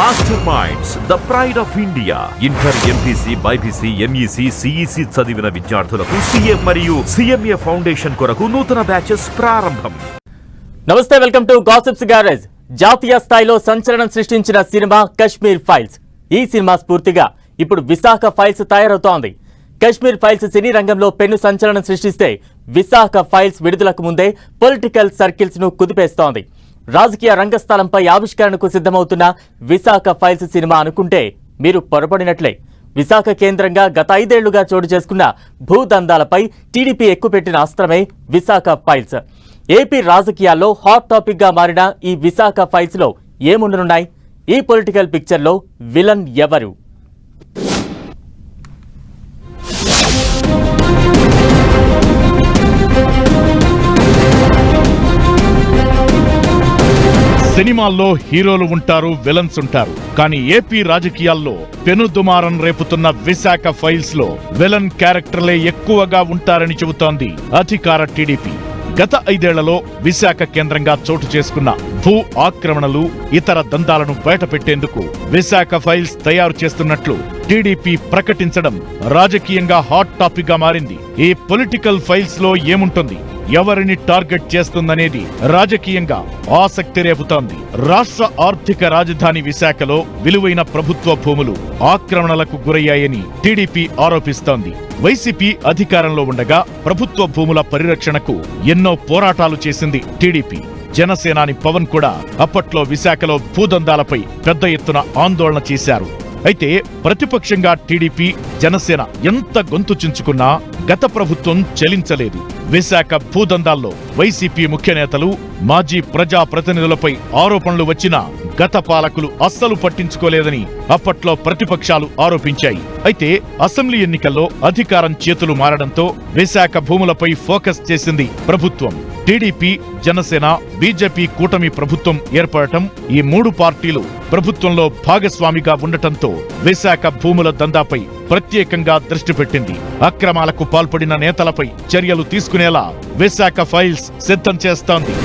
Master minds the pride of India. Inter, MPC, BiPC, MEC, CEC చదివిన విద్యార్థులకు CA మరియు CMA foundation కొరకు నూతన బ్యాచెస్ ప్రారంభం. నమస్తే, వెల్కమ్ టు గాసిప్స్ గ్యారేజ్. జాతీయ స్థాయిలో సంచలనం సృష్టించిన సినిమా కశ్మీర్ ఫైల్స్. ఈ సినిమా స్ఫూర్తిగా ఇప్పుడు విశాఖ ఫైల్స్ తయారవుతోంది. కశ్మీర్ ఫైల్స్ సినీ రంగంలో పెను సంచలనం సృష్టిస్తే విశాఖ ఫైల్స్ విడుదలకు ముందే పొలిటికల్ సర్కిల్స్ ను కుదిపేస్తోంది. రాజకీయ రంగస్థలంపై ఆవిష్కరణకు సిద్ధమవుతున్న విశాఖ ఫైల్స్ సినిమా అనుకుంటే మీరు పొరపడినట్లే. విశాఖ కేంద్రంగా గత 5 ఏళ్లుగా చోటు చేసుకున్న భూదందాలపై టీడీపీ ఎక్కుపెట్టిన అస్త్రమే విశాఖ ఫైల్స్. ఏపీ రాజకీయాల్లో హాట్ టాపిక్ గా మారిన ఈ విశాఖ ఫైల్స్ లో ఏముండనున్నాయి? ఈ పొలిటికల్ పిక్చర్ లో విలన్ ఎవరు? సినిమాల్లో హీరోలు ఉంటారు, విలన్స్ ఉంటారు. కానీ ఏపీ రాజకీయాల్లో పెనుదుమారం రేపుతున్న విశాఖ ఫైల్స్ లో విలన్ క్యారెక్టర్లే ఎక్కువగా ఉంటారని చెబుతోంది అధికార టీడీపీ. గత 5 ఏళ్లలో విశాఖ కేంద్రంగా చోటు చేసుకున్న భూ ఆక్రమణలు, ఇతర దందాలను బయటపెట్టేందుకు విశాఖ ఫైల్స్ తయారు చేస్తున్నట్లు టీడీపీ ప్రకటించడం రాజకీయంగా హాట్ టాపిక్ గా మారింది. ఈ పొలిటికల్ ఫైల్స్ లో ఏముంటుంది, ఎవరిని టార్గెట్ చేస్తుందనేది రాజకీయంగా ఆసక్తి రేపుతోంది. రాష్ట్ర ఆర్థిక రాజధాని విశాఖలో విలువైన ప్రభుత్వ భూములు ఆక్రమణలకు గురయ్యాయని టీడీపీ ఆరోపిస్తోంది. వైసీపీ అధికారంలో ఉండగా ప్రభుత్వ భూముల పరిరక్షణకు ఎన్నో పోరాటాలు చేసింది టీడీపీ. జనసేనాని పవన్ కూడా అప్పట్లో విశాఖలో భూదందాలపై పెద్ద ఎత్తున ఆందోళన చేశారు. అయితే ప్రతిపక్షంగా టీడీపీ, జనసేన ఎంత గొంతు చించుకున్నా గత ప్రభుత్వం చెలించలేదు. విశాఖ భూదందాల్లో వైసీపీ ముఖ్య నేతలు, మాజీ ప్రజా ప్రతినిధులపై ఆరోపణలు వచ్చినా గత పాలకులు అస్సలు పట్టించుకోలేదని అప్పట్లో ప్రతిపక్షాలు ఆరోపించాయి. అయితే అసెంబ్లీ ఎన్నికల్లో అధికారం చేతులు మారడంతో విశాఖ భూములపై ఫోకస్ చేసింది ప్రభుత్వం. టీడీపీ, జనసేన, బీజేపీ కూటమి ప్రభుత్వం ఏర్పడటం, ఈ 3 పార్టీలు ప్రభుత్వంలో భాగస్వామిగా ఉండటంతో విశాఖ భూముల దందాపై ప్రత్యేకంగా దృష్టి పెట్టింది. అక్రమాలకు పాల్పడిన నేతలపై చర్యలు తీసుకునేలా విశాఖ ఫైల్స్ సిద్ధం చేస్తోంది.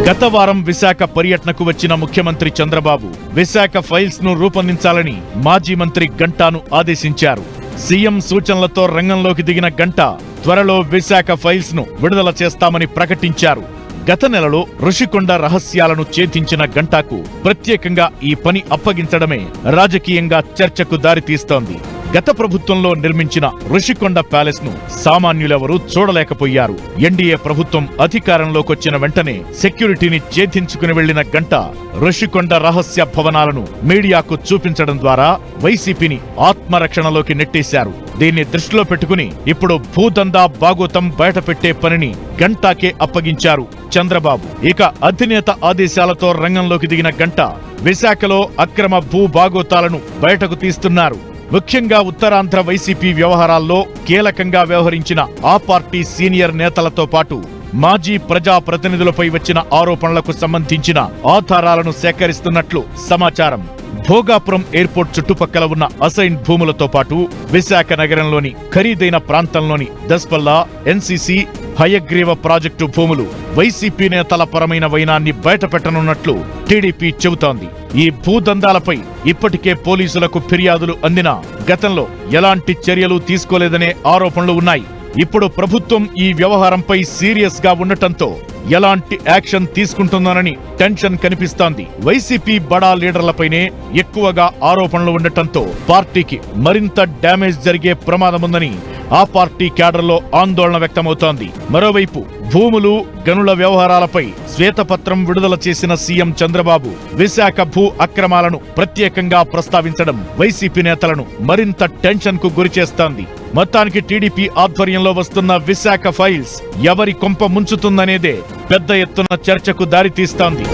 గత వారం విశాఖ పర్యటనకు వచ్చిన ముఖ్యమంత్రి చంద్రబాబు విశాఖ ఫైల్స్ ను రూపొందించాలని మాజీ మంత్రి గంటాను ఆదేశించారు. సీఎం సూచనలతో రంగంలోకి దిగిన గంటా త్వరలో విశాఖ ఫైల్స్ ను విడుదల చేస్తామని ప్రకటించారు. గత నెలలో ఋషికొండ రహస్యాలను ఛేదించిన గంటాకు ప్రత్యేకంగా ఈ పని అప్పగించడమే రాజకీయంగా చర్చకు దారితీస్తోంది. గత ప్రభుత్వంలో నిర్మించిన ఋషికొండ ప్యాలెస్ ను సామాన్యులెవరూ చూడలేకపోయారు. ఎన్డీఏ ప్రభుత్వం అధికారంలోకొచ్చిన వెంటనే సెక్యూరిటీని ఛేదించుకుని వెళ్లిన గంట ఋషికొండ రహస్య భవనాలను మీడియాకు చూపించడం ద్వారా వైసీపీని ఆత్మరక్షణలోకి నెట్టేశారు. దీన్ని దృష్టిలో పెట్టుకుని ఇప్పుడు భూదందా బాగోతం బయటపెట్టే పనిని గంటాకే అప్పగించారు చంద్రబాబు. ఇక అధినేత ఆదేశాలతో రంగంలోకి దిగిన గంట విశాఖలో అక్రమ భూ బాగోతాలను బయటకు తీస్తున్నారు. ముఖ్యంగా ఉత్తరాంధ్ర వైసీపీ వ్యవహారాల్లో కీలకంగా వ్యవహరించిన ఆ పార్టీ సీనియర్ నేతలతో పాటు మాజీ ప్రజా ప్రతినిధులపై వచ్చిన ఆరోపణలకు సంబంధించిన ఆధారాలను సేకరిస్తున్నట్లు సమాచారం. భోగాపురం ఎయిర్పోర్ట్ చుట్టుపక్కల ఉన్న అసైన్ భూములతో పాటు విశాఖ నగరంలోని ఖరీదైన ప్రాంతంలోని దస్పల్లా, ఎన్సీసీ, హయగ్రీవ ప్రాజెక్టు భూములు వైసీపీ నేతల పరమైన వైనాన్ని బయటపెట్టనున్నట్లు టీడీపీ చెబుతోంది. ఈ భూదందాలపై ఇప్పటికే పోలీసులకు ఫిర్యాదులు అందినా గతంలో ఎలాంటి చర్యలు తీసుకోలేదనే ఆరోపణలు ఉన్నాయి. ఇప్పుడు ప్రభుత్వం ఈ వ్యవహారంపై సీరియస్ గా ఉండటంతో ఎలాంటి యాక్షన్ తీసుకుంటుందోనని టెన్షన్ కనిపిస్తోంది. వైసీపీ బడా లీడర్లపైనే ఎక్కువగా ఆరోపణలు ఉండటంతో పార్టీకి మరింత డ్యామేజ్ జరిగే ప్రమాదముందని ఆ పార్టీ క్యాడర్లో ఆందోళన వ్యక్తమవుతోంది. మరోవైపు భూములు, గనుల వ్యవహారాలపై శ్వేతపత్రం విడుదల చేసిన సీఎం చంద్రబాబు విశాఖ భూ అక్రమాలను ప్రత్యేకంగా ప్రస్తావించడం వైసీపీ నేతలను మరింత టెన్షన్ కు గురిచేస్తోంది. మొత్తానికి టీడీపీ ఆధ్వర్యంలో వస్తున్న విశాఖ ఫైల్స్ ఎవరి కొంప ముంచుతుందనేదే పెద్ద ఎత్తున చర్చకు దారితీస్తోంది.